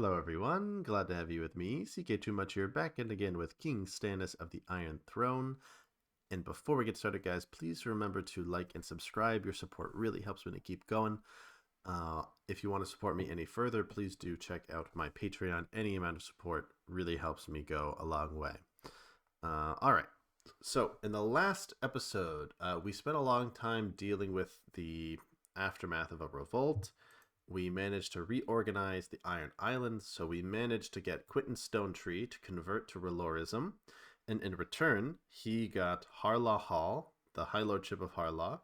Hello everyone, glad to have you with me, CK2 Much here, back and again with King Stannis of the Iron Throne. And before we get started, guys, please remember to like and subscribe. Your support really helps me to keep going. If you want to support me any further, please do check out my Patreon. Any amount of support really helps me go a long way. Alright, so in the last episode, we spent a long time dealing with the aftermath of a revolt. We managed to reorganize the Iron Islands, so we managed to get Quentin Stonetree to convert to Relorism, and in return, he got Harlaw Hall, the High Lordship of Harlaw,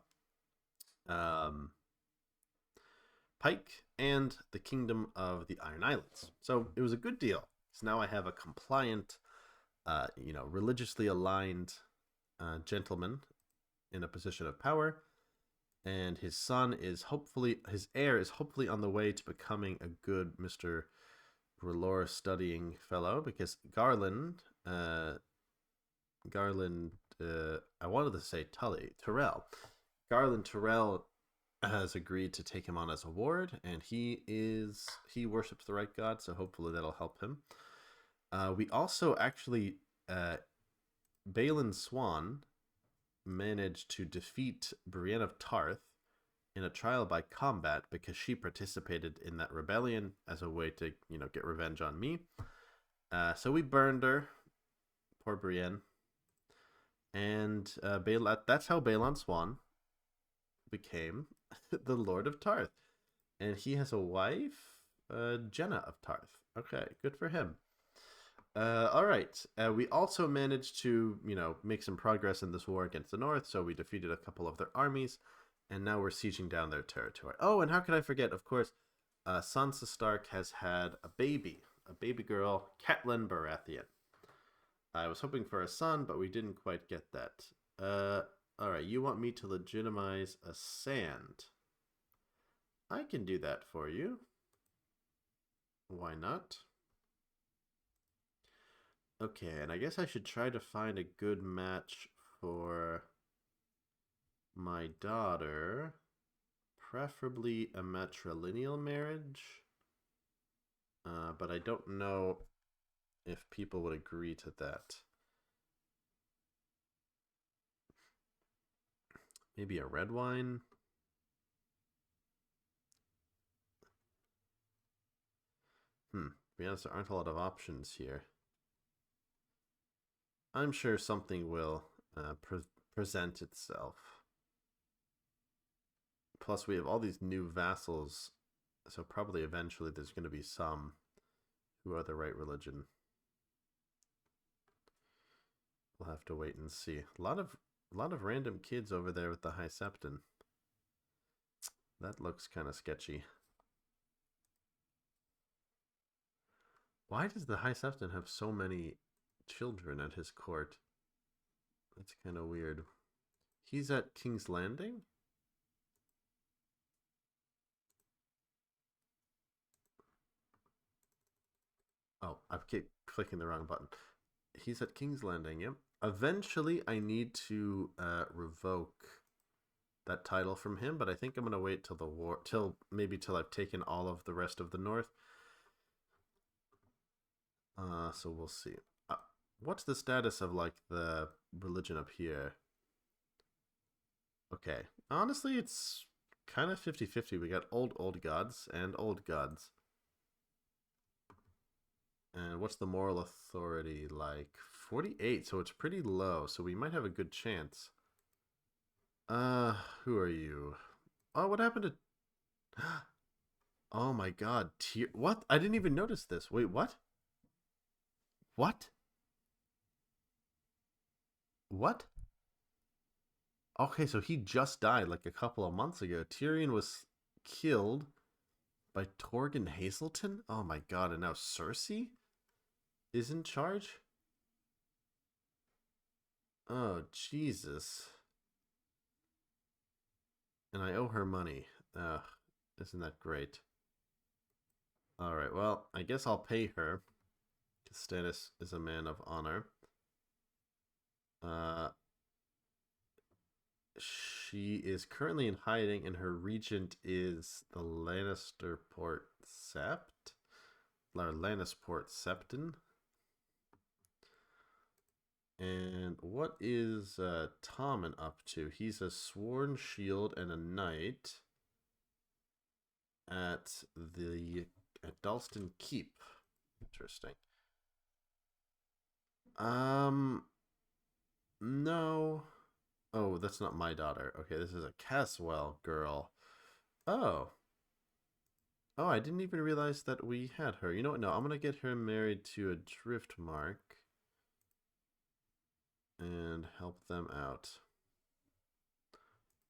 Pike, and the Kingdom of the Iron Islands. So it was a good deal. So now I have a compliant, religiously aligned gentleman in a position of power, and his heir is hopefully on the way to becoming a good Mr. R'hllor studying fellow, because Garland, I wanted to say Tyrell. Garland Tyrell has agreed to take him on as a ward, and he worships the right god, so hopefully that'll help him. We also actually, Balin Swan managed to defeat Brienne of Tarth in a trial by combat because she participated in that rebellion as a way to, get revenge on me. So we burned her, poor Brienne, and that's how Balon Swan became the Lord of Tarth, and he has a wife, Jenna of Tarth. Okay, good for him. All right. We also managed to, make some progress in this war against the North, so we defeated a couple of their armies, and now we're sieging down their territory. Oh, and how could I forget, of course, Sansa Stark has had a baby girl, Catelyn Baratheon. I was hoping for a son, but we didn't quite get that. All right, you want me to legitimize a sand. I can do that for you. Why not? Okay, and I guess I should try to find a good match for my daughter. Preferably a matrilineal marriage. But I don't know if people would agree to that. Maybe a red wine? To be honest, there aren't a lot of options here. I'm sure something will present itself. Plus, we have all these new vassals, so probably eventually there's going to be some who are the right religion. We'll have to wait and see. A lot of random kids over there with the High Septon. That looks kind of sketchy. Why does the High Septon have so many children at his court? That's kind of weird. He's at King's Landing? Oh, I keep clicking the wrong button. He's at King's Landing, yep. Eventually, I need to revoke that title from him, but I think I'm going to wait till the war, till I've taken all of the rest of the North. So we'll see. What's the status of, the religion up here? Okay. Honestly, it's kind of 50-50. We got old gods and old gods. And what's the moral authority like? 48, so it's pretty low, so we might have a good chance. Who are you? Oh, what happened to... Oh my god, what? I didn't even notice this. Wait, what? What? What? Okay, so he just died like a couple of months ago. Tyrion was killed by Torgon Hazelton? Oh my god, and now Cersei is in charge? Oh, Jesus. And I owe her money. Ugh, isn't that great? Alright, well, I guess I'll pay her. Because Stannis is a man of honor. She is currently in hiding, and her regent is the Lannister Port Sept. Lannisport Septon. And what is Tommen up to? He's a sworn shield and a knight at Dalston Keep. Interesting. No. Oh, that's not my daughter. Okay, this is a Caswell girl. Oh. Oh, I didn't even realize that we had her. You know what? No, I'm gonna get her married to a Driftmark and help them out.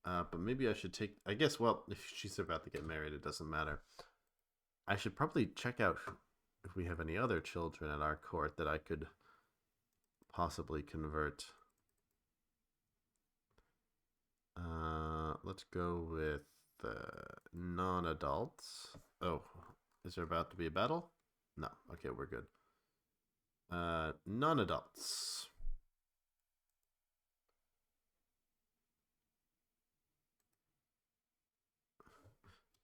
But maybe I should take... I guess, well, if she's about to get married, it doesn't matter. I should probably check out if we have any other children at our court that I could possibly convert. Let's go with non-adults. Oh, is there about to be a battle? No. Okay, we're good. Non-adults.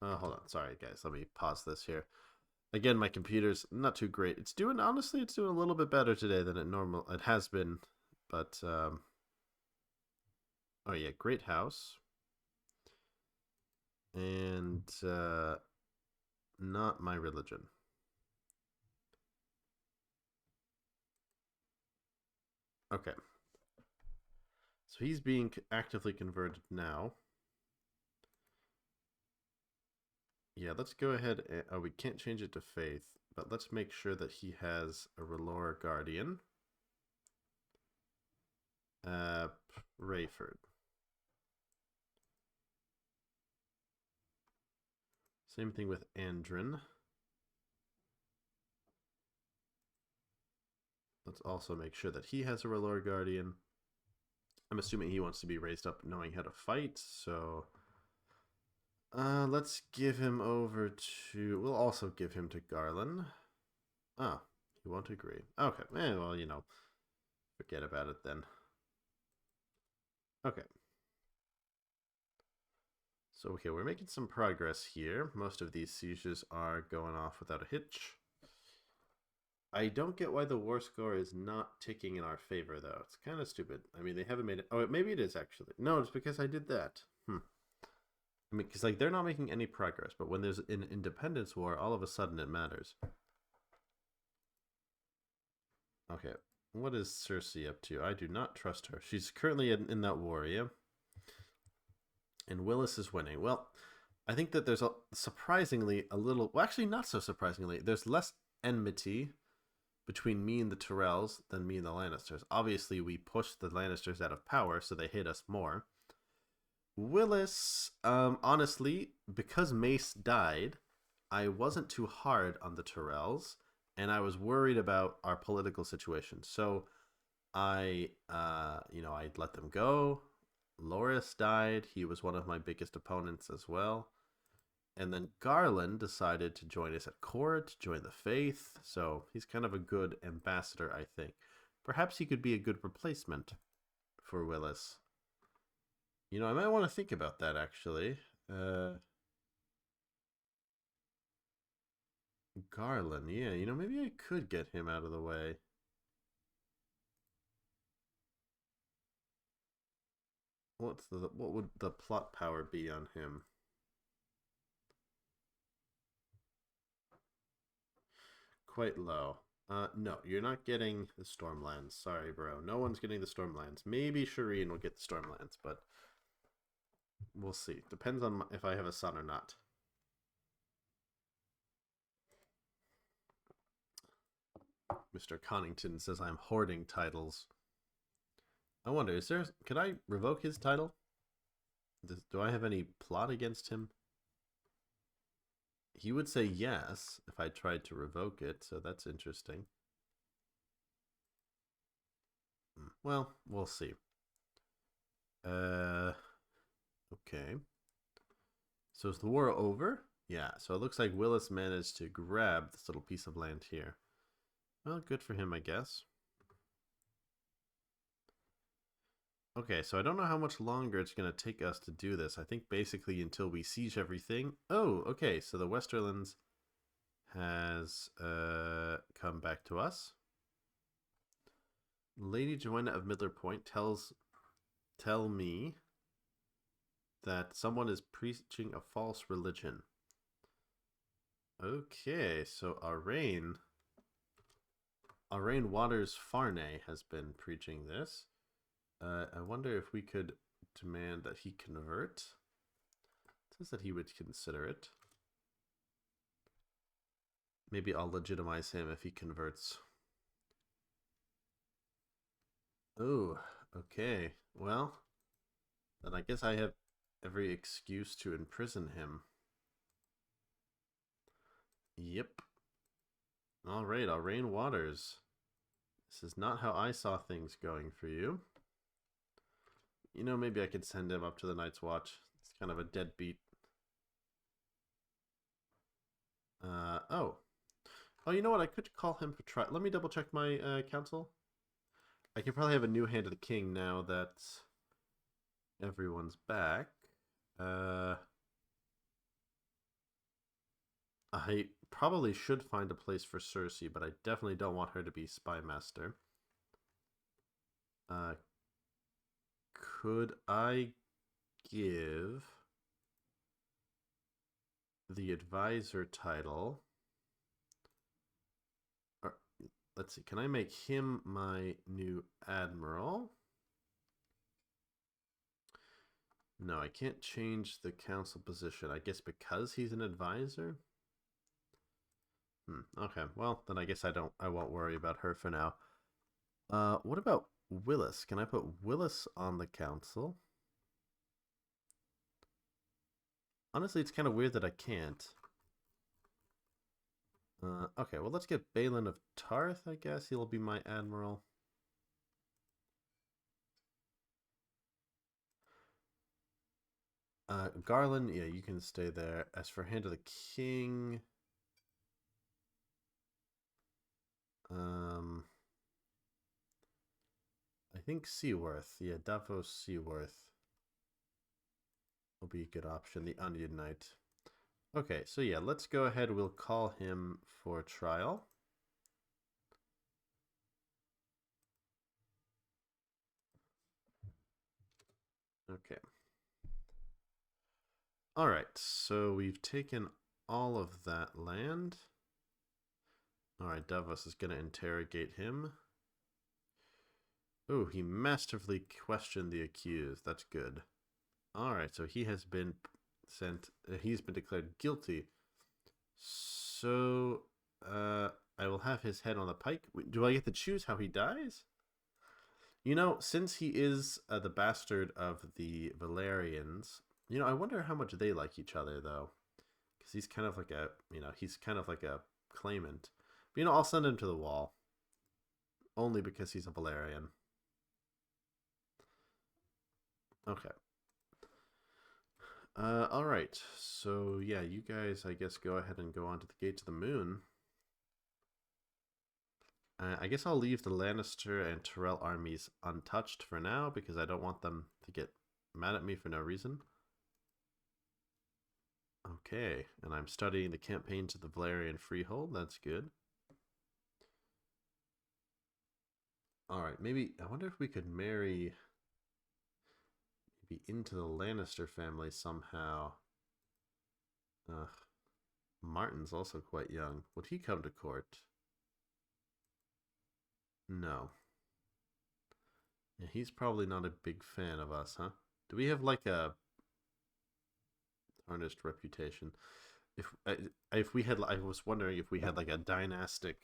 Hold on. Sorry, guys. Let me pause this here. Again, my computer's not too great. It's doing, honestly, it's doing a little bit better today than it has been. But, oh yeah, great house. And, not my religion. Okay. So he's being actively converted now. Yeah, let's go ahead and... Oh, we can't change it to faith, but let's make sure that he has a R'hllor Guardian. Rayford. Same thing with Andrin. Let's also make sure that he has a R'hllor Guardian. I'm assuming he wants to be raised up knowing how to fight, so... let's give him over to... We'll also give him to Garland. Oh, he won't agree. Okay, well, you know, forget about it then. Okay. So, okay, we're making some progress here. Most of these sieges are going off without a hitch. I don't get why the war score is not ticking in our favor, though. It's kind of stupid. I mean, they haven't made it... Oh, maybe it is, actually. No, it's because I did that. I mean, because, like, they're not making any progress, but when there's an independence war, all of a sudden it matters. Okay, what is Cersei up to? I do not trust her. She's currently in that war, yeah? And Willis is winning. Well, I think that there's surprisingly a little... Well, actually, not so surprisingly. There's less enmity between me and the Tyrells than me and the Lannisters. Obviously, we pushed the Lannisters out of power, so they hate us more. Willis, honestly, because Mace died, I wasn't too hard on the Tyrells, and I was worried about our political situation. So I let them go. Loras died. He was one of my biggest opponents as well. And then Garland decided to join us at court, join the faith. So he's kind of a good ambassador, I think. Perhaps he could be a good replacement for Willis. You know, I might want to think about that, actually. Garland, yeah. You know, maybe I could get him out of the way. What would the plot power be on him? Quite low. No, you're not getting the Stormlands. Sorry, bro. No one's getting the Stormlands. Maybe Shireen will get the Stormlands, but we'll see. Depends on if I have a son or not. Mr. Connington says I'm hoarding titles. I wonder, could I revoke his title? Do I have any plot against him? He would say yes if I tried to revoke it, so that's interesting. Well, we'll see. Okay. So is the war over? Yeah, so it looks like Willis managed to grab this little piece of land here. Well, good for him, I guess. Okay, so I don't know how much longer it's going to take us to do this. I think basically until we siege everything. Oh, okay, so the Westerlands has come back to us. Lady Joanna of Midler Point tell me that someone is preaching a false religion. Okay, so Arain Waters Farnay has been preaching this. I wonder if we could demand that he convert. It says that he would consider it. Maybe I'll legitimize him if he converts. Oh, okay. Well, then I guess I have every excuse to imprison him. Yep. Alright, Arain Waters. This is not how I saw things going for you. You know, maybe I could send him up to the Night's Watch. It's kind of a deadbeat. Oh. Oh, you know what? I could call him for trial. Let me double check my council. I could probably have a new Hand of the King now that everyone's back. I probably should find a place for Cersei, but I definitely don't want her to be Spy Master. Could I give the advisor title? Or, let's see, can I make him my new admiral? No, I can't change the council position. I guess because he's an advisor? Okay, well, then I guess I won't worry about her for now. What about Willis? Can I put Willis on the council? Honestly, it's kind of weird that I can't. Okay, well, let's get Balin of Tarth, I guess. He'll be my admiral. Garland, yeah, you can stay there. As for Hand of the King... I think Seaworth. Yeah, Davos Seaworth will be a good option. The Onion Knight. Okay, so yeah, let's go ahead. We'll call him for trial. Okay. Alright, so we've taken all of that land. Alright, Davos is going to interrogate him. Oh, he masterfully questioned the accused. That's good. Alright, so he has been he's been declared guilty. So, I will have his head on the pike. Do I get to choose how he dies? You know, since he is the bastard of the Valerians, you know, I wonder how much they like each other, though. Because he's kind of like he's kind of like a claimant. But, you know, I'll send him to the wall. Only because he's a Valerian. Okay. Alright. So, yeah, you guys, I guess, go ahead and go on to the Gate to the Moon. I guess I'll leave the Lannister and Tyrell armies untouched for now, because I don't want them to get mad at me for no reason. Okay, and I'm studying the campaigns of the Valerian Freehold. That's good. Alright, maybe, I wonder if we could marry maybe into the Lannister family somehow. Martin's also quite young. Would he come to court? No. Yeah, he's probably not a big fan of us, huh? Do we have like a tarnished reputation? If we had, I was wondering if we had like a dynastic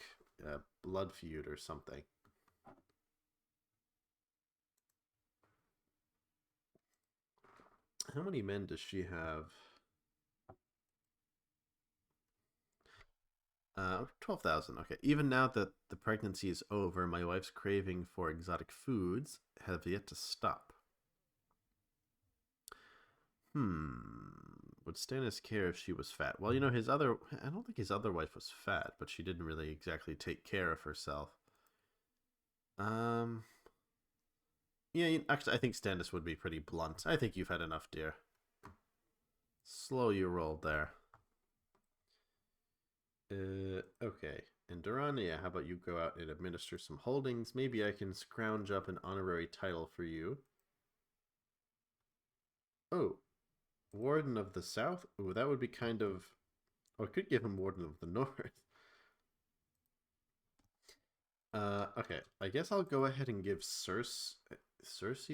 blood feud or something. How many men does she have? 12,000. Okay. Even now that the pregnancy is over, my wife's craving for exotic foods have yet to stop. Would Stannis care if she was fat? Well, you know, I don't think his other wife was fat, but she didn't really exactly take care of herself. Yeah, actually, I think Stannis would be pretty blunt. I think you've had enough, dear. Slow your roll there. Okay. And Durrania, how about you go out and administer some holdings? Maybe I can scrounge up an honorary title for you. Oh, Warden of the South? Ooh, that would be kind of... Oh, I could give him Warden of the North. Okay. I guess I'll go ahead and give Cersei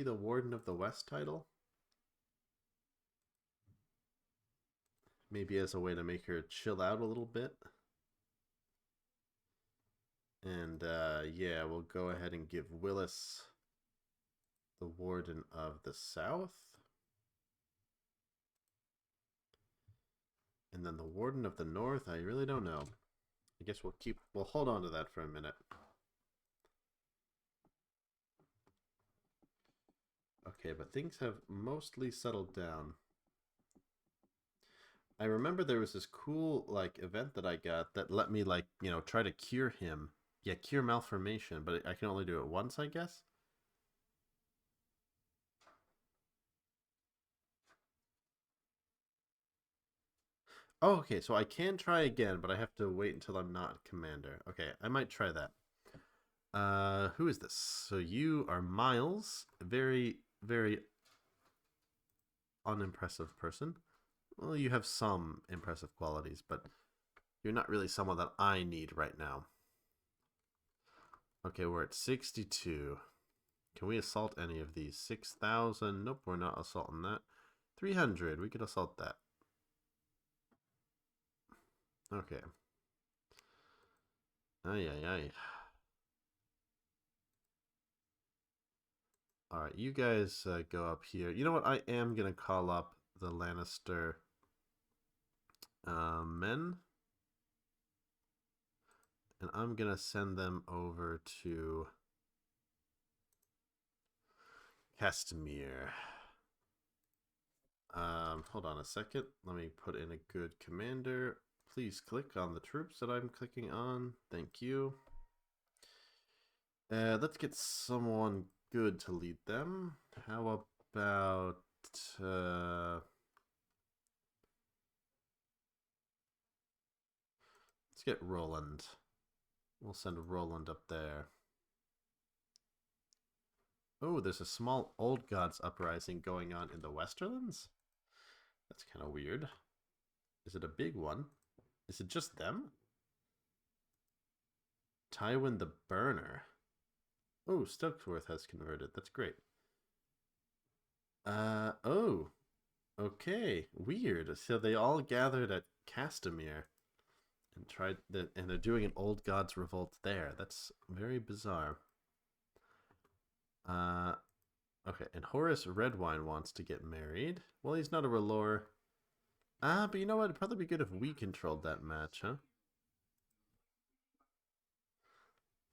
the Warden of the West title. Maybe as a way to make her chill out a little bit. And yeah, we'll go ahead and give Willis the Warden of the South. And then the Warden of the North, I really don't know. I guess we'll hold on to that for a minute. Okay, but things have mostly settled down. I remember there was this cool like event that I got that let me like, try to cure him. Yeah, cure malformation, but I can only do it once, I guess. Oh, okay, so I can try again, but I have to wait until I'm not commander. Okay, I might try that. Who is this? So you are Miles, very, very unimpressive person. Well, you have some impressive qualities, but you're not really someone that I need right now. Okay, we're at 62. Can we assault any of these? 6,000. Nope, we're not assaulting that. 300. We could assault that. Okay. Ay, ay, ay. Alright, you guys go up here. You know what? I am going to call up the Lannister men. And I'm going to send them over to Castamere. Hold on a second. Let me put in a good commander. Please click on the troops that I'm clicking on. Thank you. Let's get someone good to lead them. How about... let's get Roland. We'll send Roland up there. Oh, there's a small Old Gods uprising going on in the Westerlands? That's kind of weird. Is it a big one? Is it just them? Tywin the Burner. Oh, Stokeworth has converted. That's great. Oh. Okay. Weird. So they all gathered at Castamere and and they're doing an Old Gods revolt there. That's very bizarre. Okay, and Horace Redwine wants to get married. Well, he's not a R'hllor. But you know what? It'd probably be good if we controlled that match, huh?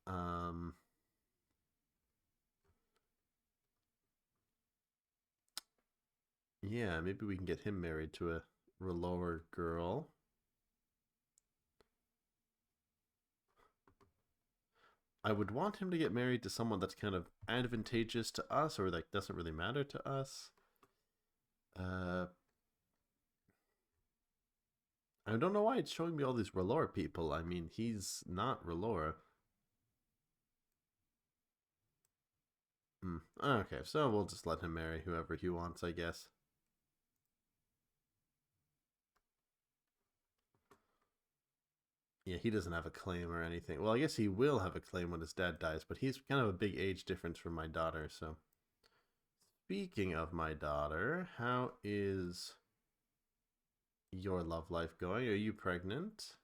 Um, yeah, maybe we can get him married to a R'hllor girl. I would want him to get married to someone that's kind of advantageous to us or that doesn't really matter to us. Uh, I don't know why it's showing me all these R'hllor people. I mean, he's not R'hllor. Okay, so we'll just let him marry whoever he wants, I guess. Yeah, he doesn't have a claim or anything. Well, I guess he will have a claim when his dad dies, but he's kind of a big age difference from my daughter, so. Speaking of my daughter, how is your love life going? Are you pregnant?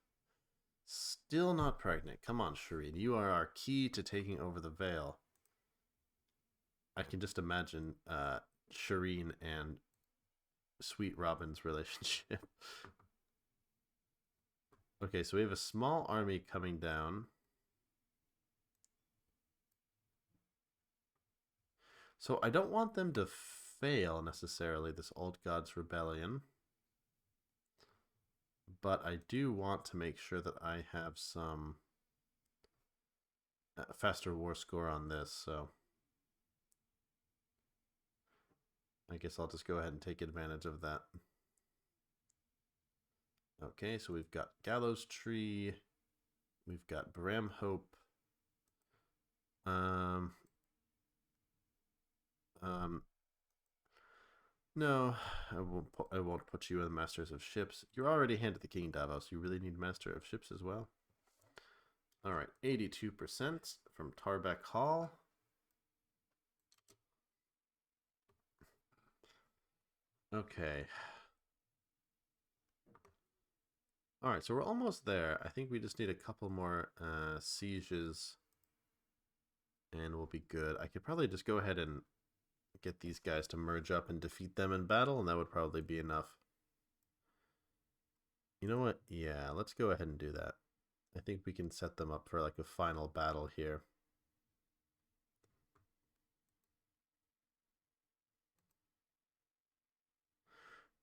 Still not pregnant. Come on, Shireen. You are our key to taking over the Vale. I can just imagine Shireen and Sweet Robin's relationship. Okay, so we have a small army coming down. So I don't want them to fail necessarily, this Old Gods Rebellion. But I do want to make sure that I have some faster war score on this, so I guess I'll just go ahead and take advantage of that. Okay, so we've got Gallows Tree. We've got Bram Hope. Um, um, no, I won't put you in Masters of Ships. You're already Hand of the King, Davos. You really need Master of Ships as well. All right, 82% from Tarbeck Hall. Okay. All right, so we're almost there. I think we just need a couple more sieges, and we'll be good. I could probably just go ahead and get these guys to merge up and defeat them in battle, and that would probably be enough. You know what? Yeah, let's go ahead and do that. I think we can set them up for like a final battle here.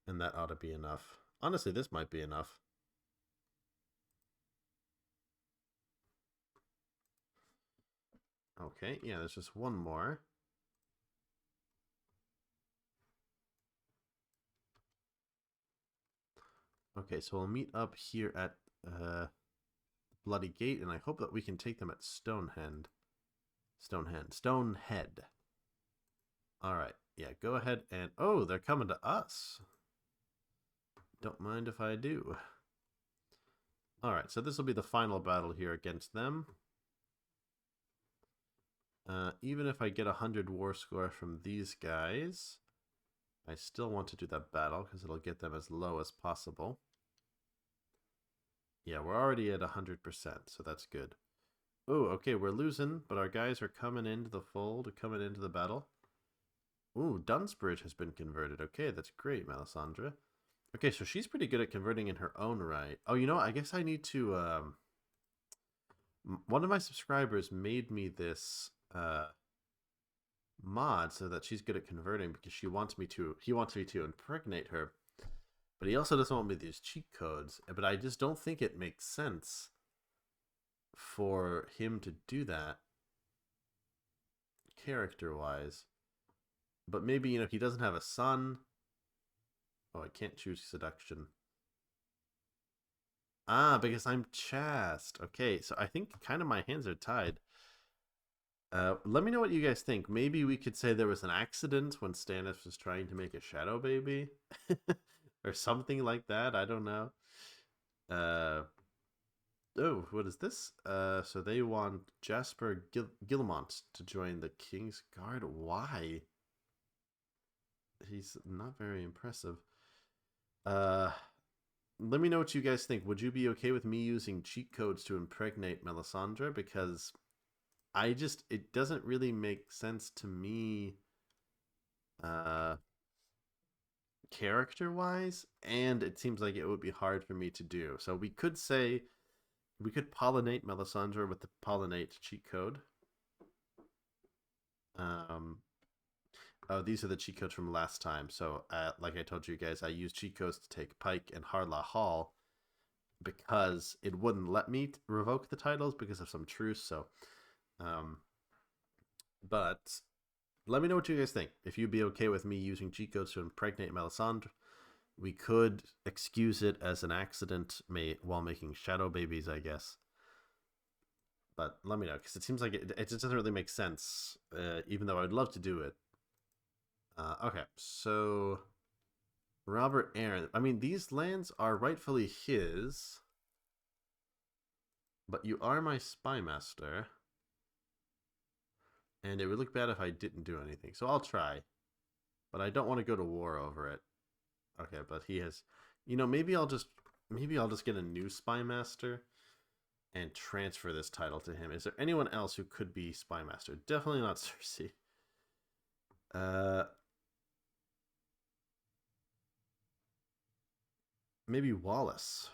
And that ought to be enough. Honestly, this might be enough. Okay, yeah, there's just one more. Okay, so we'll meet up here at Bloody Gate, and I hope that we can take them at Stonehead. All right, yeah, go ahead and... Oh, they're coming to us. Don't mind if I do. All right, so this will be the final battle here against them. Even if I get 100 war score from these guys, I still want to do that battle because it'll get them as low as possible. Yeah, we're already at 100%, so that's good. Oh, okay, we're losing, but our guys are coming into the fold, coming into the battle. Ooh, Dunsbridge has been converted. Okay, that's great, Melisandre. Okay, so she's pretty good at converting in her own right. Oh, you know what? I guess I need to... one of my subscribers made me this mod so that she's good at converting because he wants me to impregnate her. But he also doesn't want me to use cheat codes. But I just don't think it makes sense for him to do that character-wise. But maybe, you know, he doesn't have a son. Oh, I can't choose seduction. Ah, because I'm chaste. Okay, so I think kind of my hands are tied. Let me know what you guys think. Maybe we could say there was an accident when Stannis was trying to make a shadow baby. Or something like that. I don't know. Oh, what is this? So they want Jasper Gilmont to join the King's Guard. Why? He's not very impressive. Let me know what you guys think. Would you be okay with me using cheat codes to impregnate Melisandre? Because it doesn't really make sense to me character-wise, and it seems like it would be hard for me to do. So we could pollinate Melisandre with the pollinate cheat code. Oh, these are the cheat codes from last time. So, like I told you guys, I used cheat codes to take Pike and Harlaw Hall because it wouldn't let me revoke the titles because of some truce. So, but let me know what you guys think. If you'd be okay with me using cheat codes to impregnate Melisandre, we could excuse it as an accident while making shadow babies, I guess. But let me know, because it seems like it just doesn't really make sense, even though I'd love to do it. Okay, so Robert Aaron. I mean, these lands are rightfully his, but you are my spy master, and it would look bad if I didn't do anything. So I'll try, but I don't want to go to war over it. Okay, but he has. You know, maybe I'll just get a new spy master and transfer this title to him. Is there anyone else who could be spy master? Definitely not Cersei. Maybe Wallace.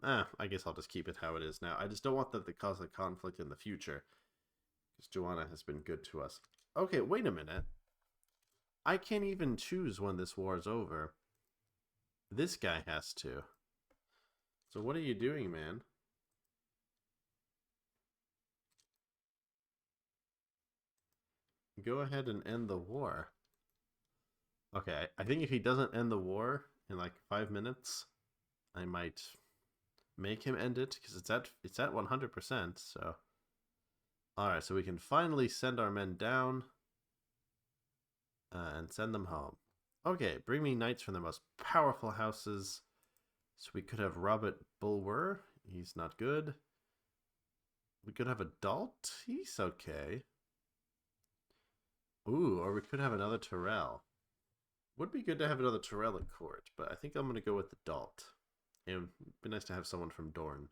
I guess I'll just keep it how it is now. I just don't want that to cause a conflict in the future. Because Joanna has been good to us. Okay, wait a minute. I can't even choose when this war is over. This guy has to. So what are you doing, man? Go ahead and end the war. Okay, I think if he doesn't end the war in like 5 minutes, I might make him end it because it's at 100%. So, all right, so we can finally send our men down and send them home. Okay, bring me knights from the most powerful houses. So we could have Robert Bulwer. He's not good. We could have a Dalt. He's okay. Ooh, or we could have another Tyrell. Would be good to have another Tyrell at court, but I think I'm going to go with the Dalt. It would be nice to have someone from Dorne.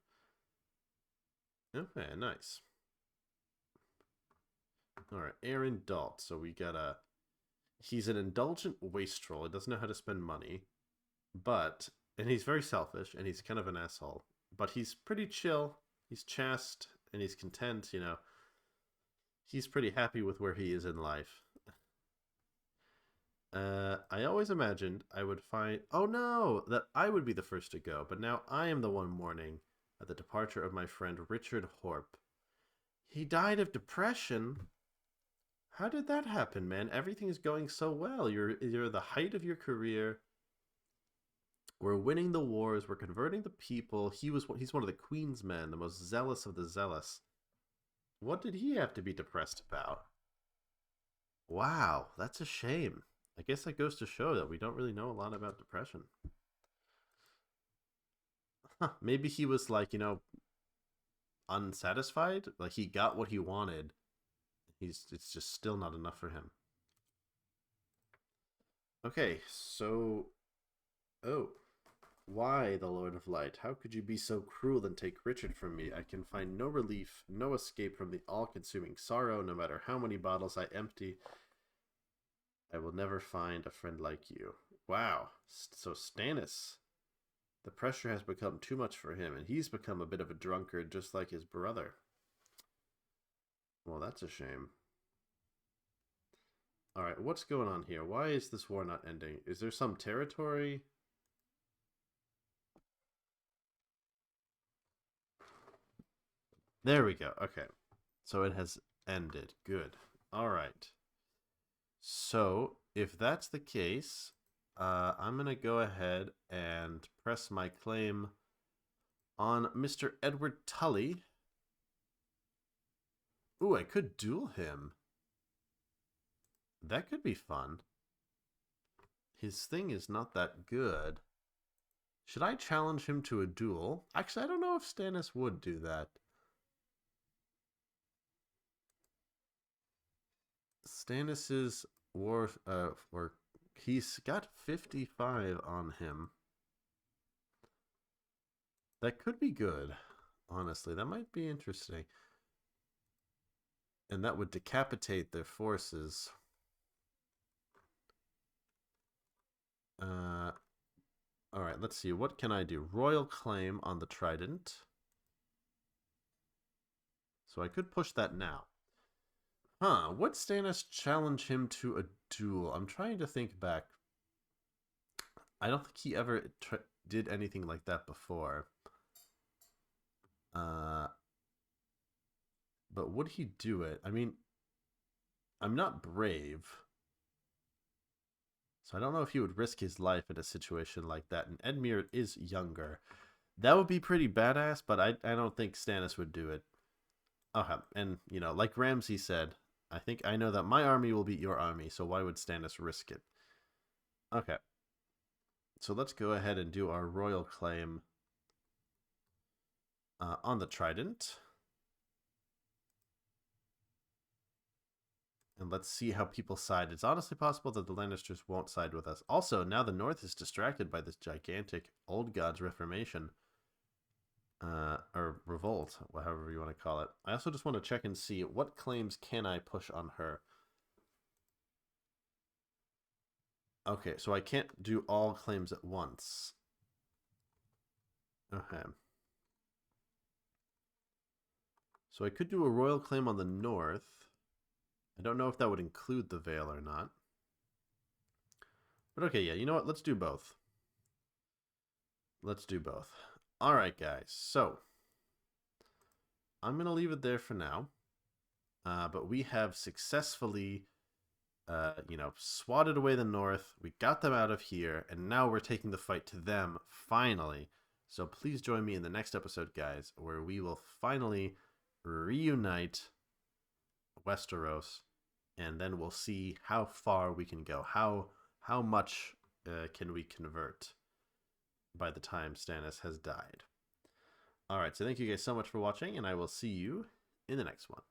Okay, nice. Alright, Aaron Dalt. So we got a... He's an indulgent wastrel. He doesn't know how to spend money. But... And he's very selfish, and he's kind of an asshole. But he's pretty chill. He's chaste, and he's content, you know. He's pretty happy with where he is in life. I always imagined I would find... Oh no! That I would be the first to go, but now I am the one mourning at the departure of my friend Richard Horp. He died of depression? How did that happen, man? Everything is going so well. You're the height of your career. We're winning the wars. We're converting the people. He's one of the Queen's men, the most zealous of the zealous. What did he have to be depressed about? Wow, that's a shame. I guess that goes to show that we don't really know a lot about depression. Huh, maybe he was like, unsatisfied. Like he got what he wanted. It's just still not enough for him. Okay, so oh, why, the Lord of Light? How could you be so cruel and take Richard from me? I can find no relief, no escape from the all-consuming sorrow, no matter how many bottles I empty. I will never find a friend like you. Wow. So Stannis, the pressure has become too much for him, and he's become a bit of a drunkard just like his brother. Well, that's a shame. Alright, what's going on here? Why is this war not ending? Is there some territory? There we go. Okay. So it has ended. Good. Alright. So, if that's the case, I'm going to go ahead and press my claim on Mr. Edward Tully. Ooh, I could duel him. That could be fun. His thing is not that good. Should I challenge him to a duel? Actually, I don't know if Stannis would do that. Stannis's war, he's got 55 on him. That could be good, honestly. That might be interesting. And that would decapitate their forces. Alright, let's see. What can I do? Royal claim on the Trident. So I could push that now. Huh, would Stannis challenge him to a duel? I'm trying to think back. I don't think he ever did anything like that before. But would he do it? I mean, I'm not brave. So I don't know if he would risk his life in a situation like that. And Edmure is younger. That would be pretty badass, but I don't think Stannis would do it. Okay, and, like Ramsay said, I know that my army will beat your army, so why would Stannis risk it? Okay. So let's go ahead and do our royal claim on the Trident. And let's see how people side. It's honestly possible that the Lannisters won't side with us. Also, now the North is distracted by this gigantic Old Gods Reformation. Or revolt, however you want to call it. I also just want to check and see what claims can I push on her. Okay, so I can't do all claims at once. Okay. So I could do a royal claim on the north. I don't know if that would include the Vale or not. But okay, yeah, you know what? Let's do both. Let's do both. Alright, guys. So, I'm going to leave it there for now. But we have successfully swatted away the North. We got them out of here, and now we're taking the fight to them finally. So please join me in the next episode, guys, where we will finally reunite Westeros, and then we'll see how far we can go. How much can we convert by the time Stannis has died? All right, so thank you guys so much for watching, and I will see you in the next one.